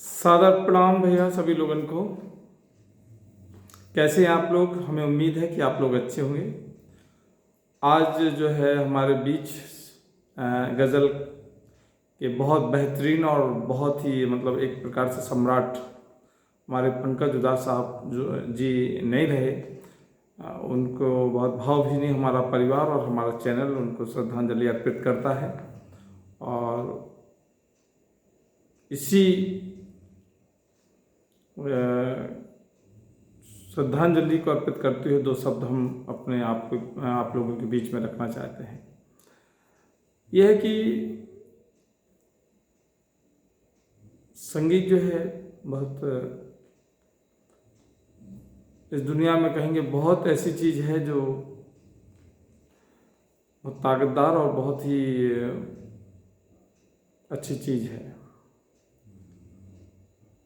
सादर प्रणाम भैया सभी लोगन को। कैसे हैं आप लोग? हमें उम्मीद है कि आप लोग अच्छे होंगे। आज जो है हमारे बीच गज़ल के बहुत बेहतरीन और बहुत ही मतलब एक प्रकार से सम्राट हमारे पंकज उधास साहब जो जी नहीं रहे। उनको बहुत भावभीनी हमारा परिवार और हमारा चैनल उनको श्रद्धांजलि अर्पित करता है। और इसी श्रद्धांजलि को अर्पित करते हुए दो शब्द हम अपने आप लोगों के बीच में रखना चाहते हैं। यह है कि संगीत जो है बहुत इस दुनिया में कहेंगे बहुत ऐसी चीज़ है जो बहुत ताकतदार और बहुत ही अच्छी चीज़ है।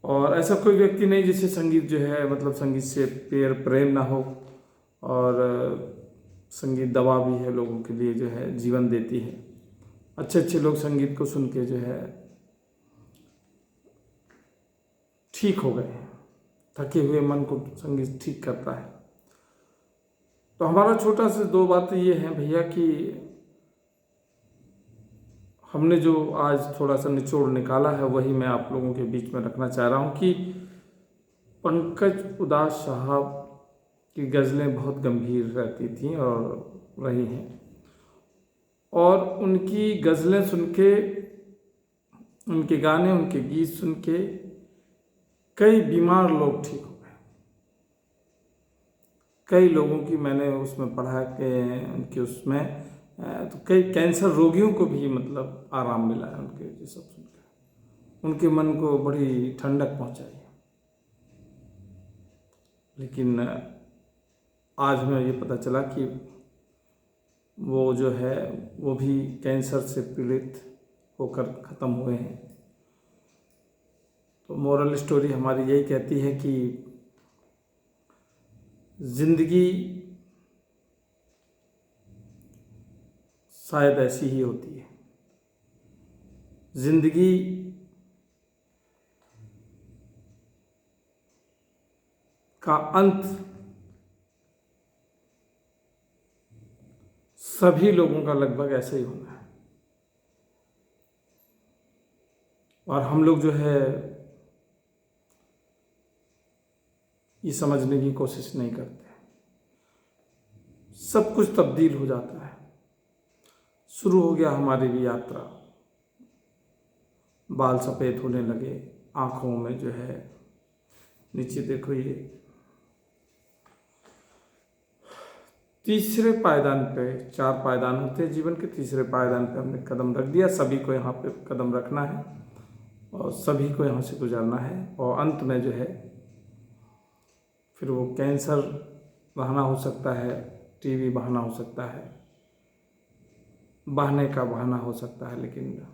और ऐसा कोई व्यक्ति नहीं जिसे संगीत जो है मतलब संगीत से प्रेम ना हो। और संगीत दवा भी है, लोगों के लिए जो है जीवन देती है। अच्छे अच्छे लोग संगीत को सुन के जो है ठीक हो गए हैं। थके हुए मन को संगीत ठीक करता है। तो हमारा छोटा सा दो बातें ये हैं भैया कि हमने जो आज थोड़ा सा निचोड़ निकाला है वही मैं आप लोगों के बीच में रखना चाह रहा हूँ कि पंकज उधास साहब की गज़लें बहुत गंभीर रहती थीं और रही हैं। और उनकी गज़लें सुन के, उनके गाने, उनके गीत सुन के कई बीमार लोग ठीक हो गए। कई लोगों की मैंने उसमें पढ़ा के उनके उसमें तो कई कैंसर रोगियों को भी मतलब आराम मिला है उनके ये सब सुनकर। उनके मन को बड़ी ठंडक पहुंचाई। लेकिन आज हमें ये पता चला कि वो जो है वो भी कैंसर से पीड़ित होकर ख़त्म हुए हैं। तो मोरल स्टोरी हमारी यही कहती है कि ज़िंदगी शायद ऐसी ही होती है। ज़िंदगी का अंत सभी लोगों का लगभग ऐसे ही होना है। और हम लोग जो है ये समझने की कोशिश नहीं करते। सब कुछ तब्दील हो जाता है। शुरू हो गया हमारी भी यात्रा। बाल सफ़ेद होने लगे, आँखों में जो है नीचे देखो ये तीसरे पायदान पे, 4 पायदान होते हैं जीवन के, तीसरे पायदान पे हमने कदम रख दिया। सभी को यहाँ पे कदम रखना है और सभी को यहाँ से गुजरना है। और अंत में जो है फिर वो कैंसर बहाना हो सकता है, टीबी बहाना हो सकता है, बहाने का बहाना हो सकता है, लेकिन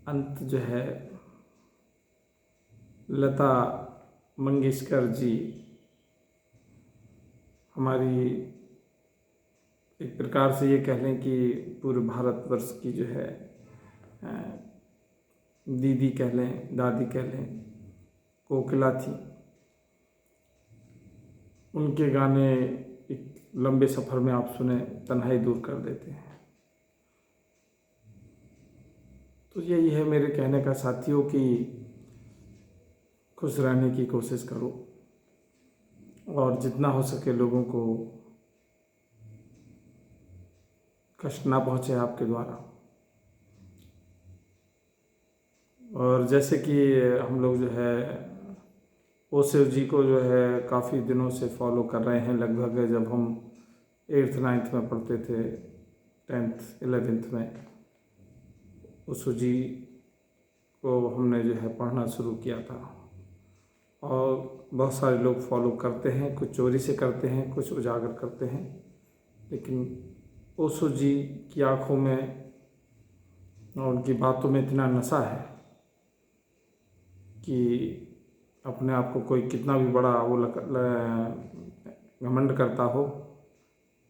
अंत जो है लता मंगेशकर जी हमारी एक प्रकार से ये कह लें कि पूरे भारतवर्ष की जो है दीदी कह लें, दादी कह लें, कोकिला थी। उनके गाने एक लंबे सफ़र में आप सुने तन्हाई दूर कर देते हैं। तो यही है मेरे कहने का साथियों कि खुश रहने की कोशिश करो और जितना हो सके लोगों को कष्ट ना पहुँचे आपके द्वारा। और जैसे कि हम लोग जो है ओशो जी को जो है काफ़ी दिनों से फॉलो कर रहे हैं। लगभग जब हम 8th 9th में पढ़ते थे, 10th 11th में ओशो जी को हमने जो है पढ़ना शुरू किया था। और बहुत सारे लोग फॉलो करते हैं, कुछ चोरी से करते हैं, कुछ उजागर करते हैं। लेकिन ओशो जी की आँखों में और उनकी बातों में इतना नशा है कि अपने आप को कोई कितना भी बड़ा वो घमंड करता हो,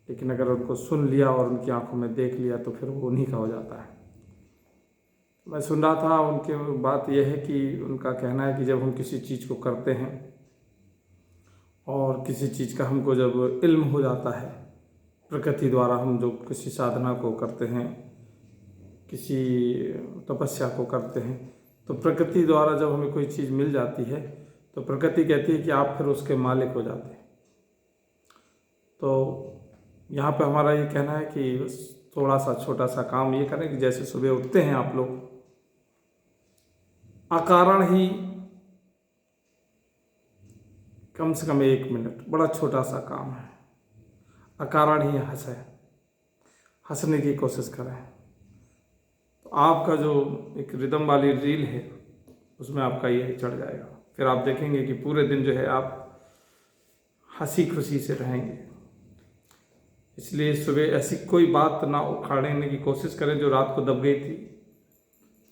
लेकिन अगर उनको सुन लिया और उनकी आंखों में देख लिया तो फिर वो उन्हीं का हो जाता है। मैं सुन रहा था उनके बात यह है कि उनका कहना है कि जब हम किसी चीज़ को करते हैं और किसी चीज़ का हमको जब इल्म हो जाता है, प्रकृति द्वारा हम जो किसी साधना को करते हैं, किसी तपस्या को करते हैं, तो प्रकृति द्वारा जब हमें कोई चीज़ मिल जाती है तो प्रकृति कहती है कि आप फिर उसके मालिक हो जाते हैं। तो यहाँ पे हमारा ये कहना है कि बस थोड़ा सा छोटा सा काम ये करें कि जैसे सुबह उठते हैं आप लोग, अकारण ही कम से कम 1 मिनट, बड़ा छोटा सा काम है, अकारण ही हंसने की कोशिश करें। तो आपका जो एक रिदम वाली रील है उसमें आपका ये चढ़ जाएगा, फिर आप देखेंगे कि पूरे दिन जो है आप हंसी खुशी से रहेंगे। इसलिए सुबह ऐसी कोई बात ना उखाड़ने की कोशिश करें जो रात को दब गई थी,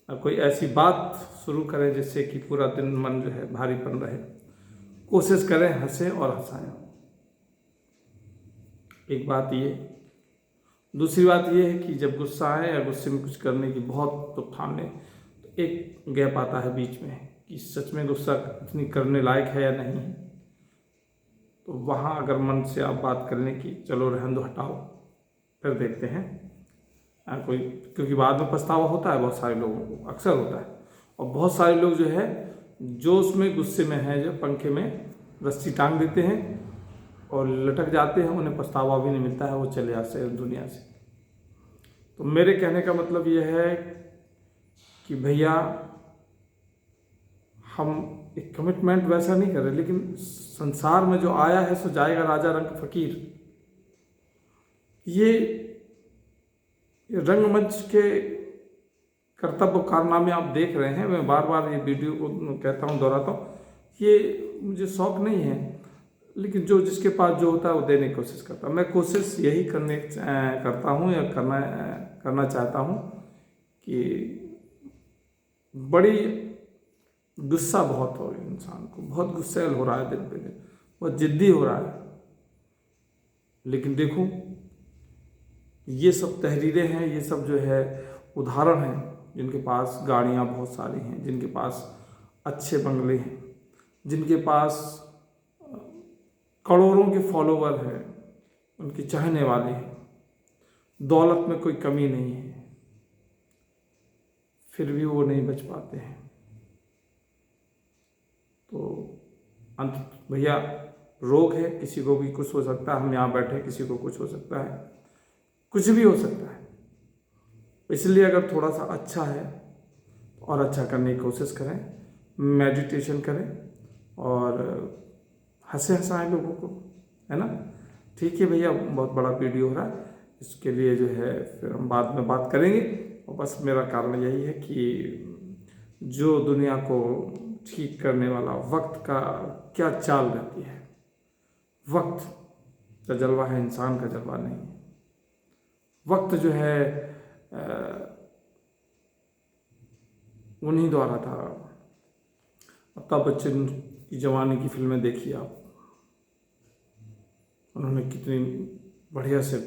और कोई ऐसी बात शुरू करें जिससे कि पूरा दिन मन जो है भारीपन रहे। कोशिश करें हंसे और हंसाएं। एक बात ये। दूसरी बात ये है कि जब गुस्सा आए या गुस्से में कुछ करने की बहुत तो ठान लें, तो एक गैप आता है बीच में कि सच में गुस्सा इतनी करने लायक है या नहीं। तो वहाँ अगर मन से आप बात करने की, चलो रहने दो, हटाओ, फिर देखते हैं कोई, क्योंकि बाद में पछतावा होता है बहुत सारे लोगों को, अक्सर होता है। और बहुत सारे लोग जो है जोश में गुस्से में है, जो पंखे में रस्सी टांग देते हैं और लटक जाते हैं, उन्हें पछतावा भी नहीं मिलता है, वो चले जाते हैं दुनिया से। तो मेरे कहने का मतलब यह है कि भैया हम एक कमिटमेंट वैसा नहीं कर रहे, लेकिन संसार में जो आया है सो जाएगा, राजा रंग फकीर। ये रंगमंच के कर्तव्य कारनामे आप देख रहे हैं। मैं बार बार ये वीडियो को कहता हूँ, दोहराता हूँ, ये मुझे शौक नहीं है, लेकिन जो जिसके पास जो होता है वो देने की कोशिश करता है। मैं कोशिश यही करता हूँ या करना चाहता हूँ कि बड़ी गुस्सा बहुत हो रही है इंसान को, बहुत गुस्सैल हो रहा है दिन पे दिन, बहुत जिद्दी हो रहा है। लेकिन देखो ये सब तहरीरें हैं, ये सब जो है उदाहरण हैं, जिनके पास गाड़ियाँ बहुत सारी हैं, जिनके पास अच्छे बंगले हैं, जिनके पास करोड़ों के फॉलोवर हैं, उनके चाहने वाले हैं, दौलत में कोई कमी नहीं है, फिर भी वो नहीं बच पाते हैं। तो अंत भैया रोग है, किसी को भी कुछ हो सकता है, हम यहाँ बैठे किसी को कुछ हो सकता है, कुछ भी हो सकता है। इसलिए अगर थोड़ा सा अच्छा है और अच्छा करने की कोशिश करें, मेडिटेशन करें और हंसे हंसाएं लोगों को, है ना। ठीक है भैया, बहुत बड़ा वीडियो हो रहा है, इसके लिए जो है फिर हम बाद में बात करेंगे। और बस मेरा कारण यही है कि जो दुनिया को ठीक करने वाला वक्त का क्या चाल रहती है, वक्त का जलवा है, इंसान का जलवा नहीं है। वक्त जो है उन्हीं द्वारा था। अमिताभ बच्चन की जवानी की फिल्में देखिए आप, उन्होंने कितनी बढ़िया से,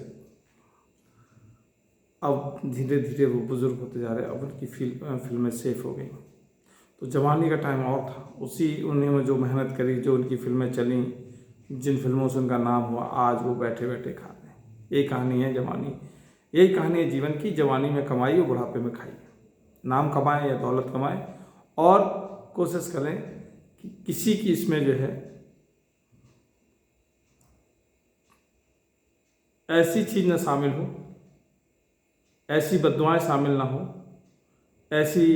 अब धीरे धीरे वो बुजुर्ग होते जा रहे हैं, अब उनकी फिल्में सेफ हो गई। तो जवानी का टाइम और था, उसी उन्होंने जो मेहनत करी, जो उनकी फिल्में चली, जिन फिल्मों से उनका नाम हुआ, आज वो बैठे बैठे खा रहे हैं। ये कहानी है जवानी, यही कहानी है जीवन की। जवानी में कमाइए, बुढ़ापे में खाइए, नाम कमाएं या दौलत कमाएं, और कोशिश करें कि किसी की इसमें जो है ऐसी चीज़ न शामिल हो, ऐसी बद्दुआएं शामिल ना हो, ऐसी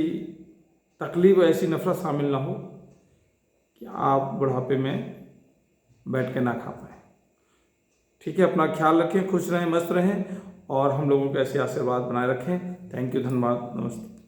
तकलीफ, ऐसी नफरत शामिल ना हो कि आप बुढ़ापे में बैठ के ना खा पाए। ठीक है, अपना ख्याल रखें, खुश रहें, मस्त रहें, और हम लोगों को ऐसे आशीर्वाद बनाए रखें। थैंक यू, धन्यवाद, नमस्ते।